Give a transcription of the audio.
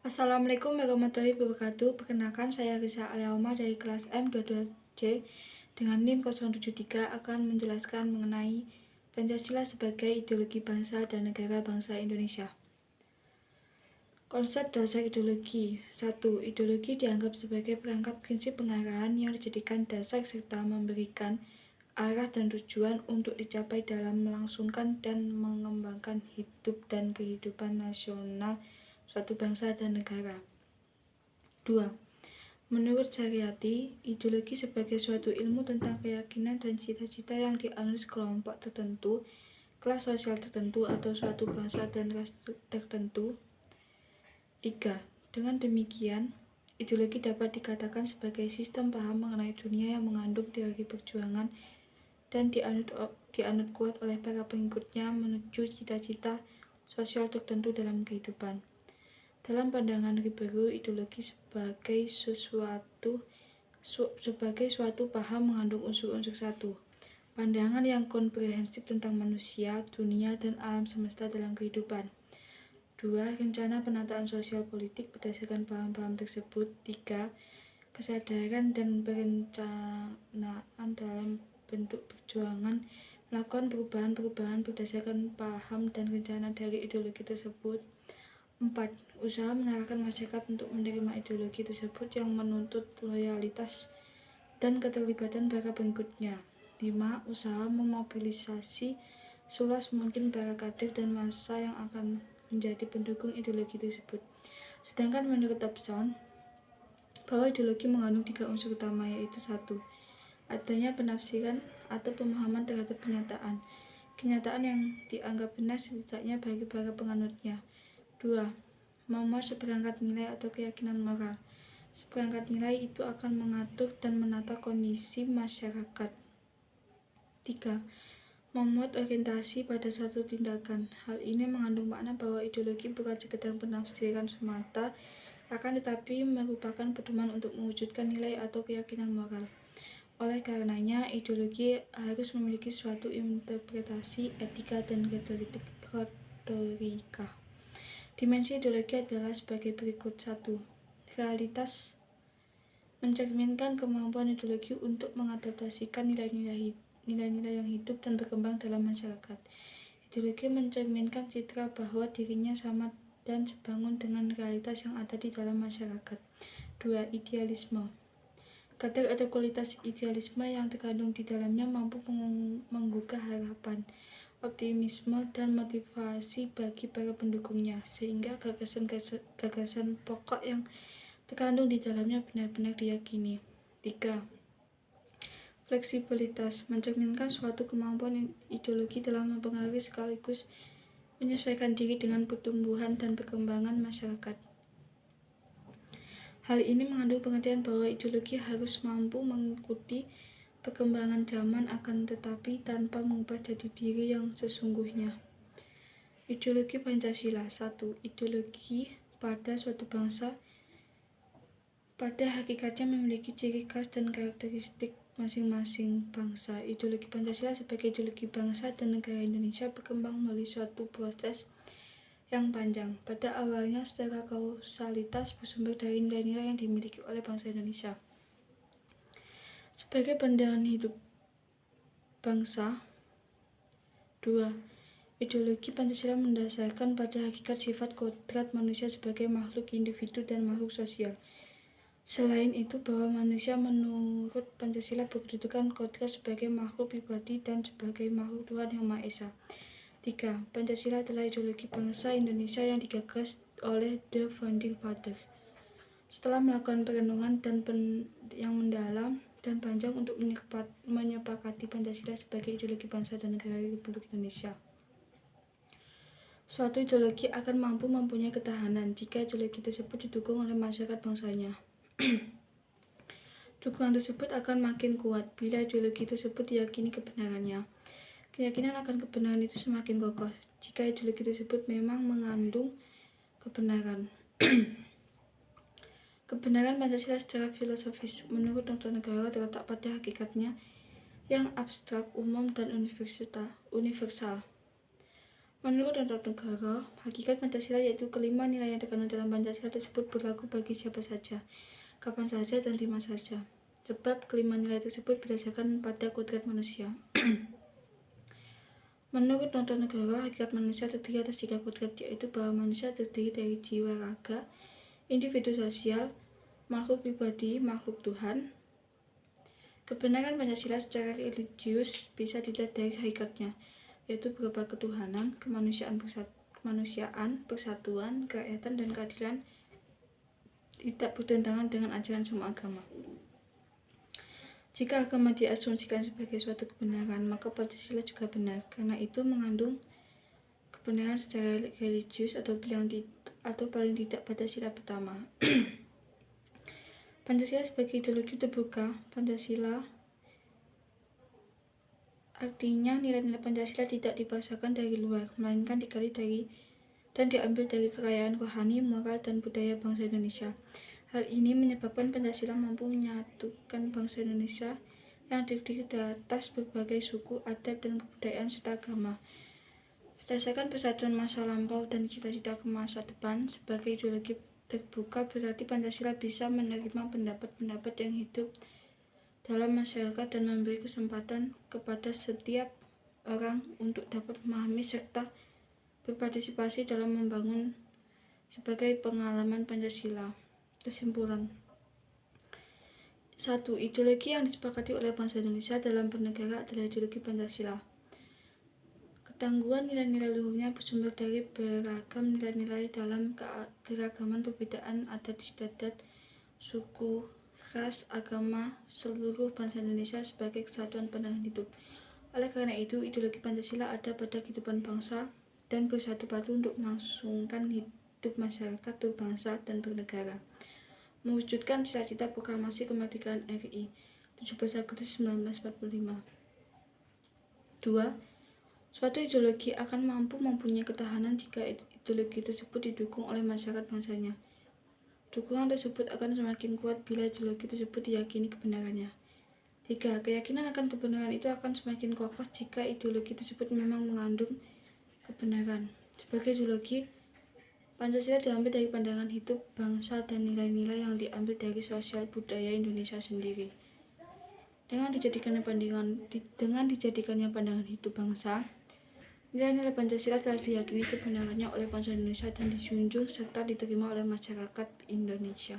Assalamualaikum warahmatullahi wabarakatuh. Perkenalkan, saya Risa Aliauma dari kelas M22C dengan NIM 073 akan menjelaskan mengenai Pancasila sebagai ideologi bangsa dan negara bangsa Indonesia. Konsep dasar ideologi. 1. Ideologi dianggap sebagai perangkat prinsip pengarahan yang dijadikan dasar serta memberikan arah dan tujuan untuk dicapai dalam melangsungkan dan mengembangkan hidup dan kehidupan nasional suatu bangsa dan negara. 2. Menurut Saryati, ideologi sebagai suatu ilmu tentang keyakinan dan cita-cita yang dianut kelompok tertentu, kelas sosial tertentu, atau suatu bangsa dan ras tertentu. 3. Dengan demikian, ideologi dapat dikatakan sebagai sistem paham mengenai dunia yang mengandung teori perjuangan dan dianut kuat oleh para pengikutnya menuju cita-cita sosial tertentu dalam kehidupan. Dalam pandangan Ribeiro, ideologi sebagai suatu paham mengandung unsur-unsur satu, pandangan yang komprehensif tentang manusia, dunia, dan alam semesta dalam kehidupan. 2. Rencana penataan sosial politik berdasarkan paham-paham tersebut. 3. Kesadaran dan perencanaan dalam bentuk perjuangan melakukan perubahan-perubahan berdasarkan paham dan rencana dari ideologi tersebut. 4. Usaha mengarahkan masyarakat untuk menerima ideologi tersebut yang menuntut loyalitas dan keterlibatan para pengikutnya. 5. Usaha memobilisasi seluas mungkin para kader dan massa yang akan menjadi pendukung ideologi tersebut. Sedangkan menurut Thompson, bahwa ideologi mengandung 3 unsur utama, yaitu 1. Adanya penafsiran atau pemahaman terhadap kenyataan yang dianggap benar setidaknya bagi para penganutnya. 2. Memuat seperangkat nilai atau keyakinan moral. Seperangkat nilai itu akan mengatur dan menata kondisi masyarakat. 3. Memuat orientasi pada suatu tindakan. Hal ini mengandung makna bahwa ideologi bukan sekedar penafsiran semata, akan tetapi merupakan pedoman untuk mewujudkan nilai atau keyakinan moral. Oleh karenanya, ideologi harus memiliki suatu interpretasi, etika, dan retorika. Dimensi ideologi adalah sebagai berikut. 1. Realitas mencerminkan kemampuan ideologi untuk mengadaptasikan nilai-nilai yang hidup dan berkembang dalam masyarakat. Ideologi mencerminkan citra bahwa dirinya sama dan sebangun dengan realitas yang ada di dalam masyarakat. 2. Idealisme. Kadar atau kualitas idealisme yang terkandung di dalamnya mampu menggugah harapan, optimisme, dan motivasi bagi para pendukungnya, sehingga gagasan pokok yang terkandung di dalamnya benar-benar diyakini. 3. Fleksibilitas mencerminkan suatu kemampuan ideologi dalam mempengaruhi sekaligus menyesuaikan diri dengan pertumbuhan dan perkembangan masyarakat. Hal ini mengandung pengertian bahwa ideologi harus mampu mengikuti perkembangan zaman akan tetapi tanpa mengubah jati diri yang sesungguhnya. Ideologi Pancasila. 1. Ideologi pada suatu bangsa pada hakikatnya memiliki ciri khas dan karakteristik masing-masing bangsa. Ideologi Pancasila sebagai ideologi bangsa dan negara Indonesia berkembang melalui suatu proses yang panjang. Pada awalnya secara kausalitas bersumber dari nilai-nilai yang dimiliki oleh bangsa Indonesia sebagai pandangan hidup bangsa. 2. Ideologi Pancasila mendasarkan pada hakikat sifat kodrat manusia sebagai makhluk individu dan makhluk sosial. Selain itu, bahwa manusia menurut Pancasila berkedudukan kodrat sebagai makhluk pribadi dan sebagai makhluk Tuhan Yang Maha Esa. 3. Pancasila adalah ideologi bangsa Indonesia yang digagas oleh The Founding Father. Setelah melakukan perenungan yang mendalam dan panjang untuk menyepakati Pancasila sebagai ideologi bangsa dan negara Republik Indonesia, suatu ideologi akan mampu mempunyai ketahanan jika ideologi tersebut didukung oleh masyarakat bangsanya. Dukungan tersebut akan makin kuat bila ideologi tersebut diyakini kebenarannya. Keyakinan akan kebenaran itu semakin kokoh jika ideologi tersebut memang mengandung kebenaran. Kebenaran Pancasila secara filosofis menurut Dr. Negara terletak pada hakikatnya yang abstrak, umum, dan universal. Menurut Negara, hakikat Pancasila yaitu kelima nilai yang terkandung dalam Pancasila tersebut berlaku bagi siapa saja, kapan saja, dan di mana saja. Sebab kelima nilai tersebut berdasarkan pada kodrat manusia. Menurut Negara, hakikat manusia terdiri atas 3 kodrat, yaitu bahwa manusia terdiri dari jiwa raga, individu sosial, makhluk pribadi, makhluk Tuhan. Kebenaran Pancasila secara religius bisa dilihat dari hakikatnya, yaitu berupa ketuhanan, kemanusiaan, persatuan, kerakyatan, dan keadilan, tidak bertentangan dengan ajaran semua agama. Jika agama diasumsikan sebagai suatu kebenaran, maka Pancasila juga benar, karena itu mengandung kebenaran secara religius atau paling tidak pada sila pertama. Pancasila sebagai ideologi terbuka. Pancasila artinya nilai-nilai Pancasila tidak dipaksakan dari luar, melainkan digali dari dan diambil dari kekayaan rohani, moral, dan budaya bangsa Indonesia. Hal ini menyebabkan Pancasila mampu menyatukan bangsa Indonesia yang terdiri atas berbagai suku, adat, dan kebudayaan serta agama. Berdasarkan persatuan masa lampau dan cita-cita ke masa depan, sebagai ideologi terbuka berarti Pancasila bisa menerima pendapat-pendapat yang hidup dalam masyarakat dan memberi kesempatan kepada setiap orang untuk dapat memahami serta berpartisipasi dalam membangun sebagai pengalaman Pancasila. Kesimpulan 1. Ideologi yang disepakati oleh bangsa Indonesia dalam bernegara adalah ideologi Pancasila. Ketangguhan nilai-nilai luhurnya bersumber dari beragam nilai-nilai dalam keragaman perbedaan adat istiadat, suku, ras, agama seluruh bangsa Indonesia sebagai kesatuan pandangan hidup. Oleh karena itu, ideologi Pancasila ada pada kehidupan bangsa dan bersatu padu untuk melangsungkan hidup masyarakat berbangsa dan bernegara, mewujudkan cita-cita proklamasi kemerdekaan RI 17 Agustus 1945. 2. Suatu ideologi akan mampu mempunyai ketahanan jika ideologi tersebut didukung oleh masyarakat bangsanya. Dukungan tersebut akan semakin kuat bila ideologi tersebut diyakini kebenarannya. 3. Keyakinan akan kebenaran itu akan semakin kokoh jika ideologi tersebut memang mengandung kebenaran. Sebagai ideologi, Pancasila diambil dari pandangan hidup bangsa dan nilai-nilai yang diambil dari sosial budaya Indonesia sendiri. Dengan dijadikannya pandangan hidup bangsa, nilai-nilai Pancasila telah diyakini kebenarannya oleh bangsa Indonesia dan dijunjung serta diterima oleh masyarakat Indonesia.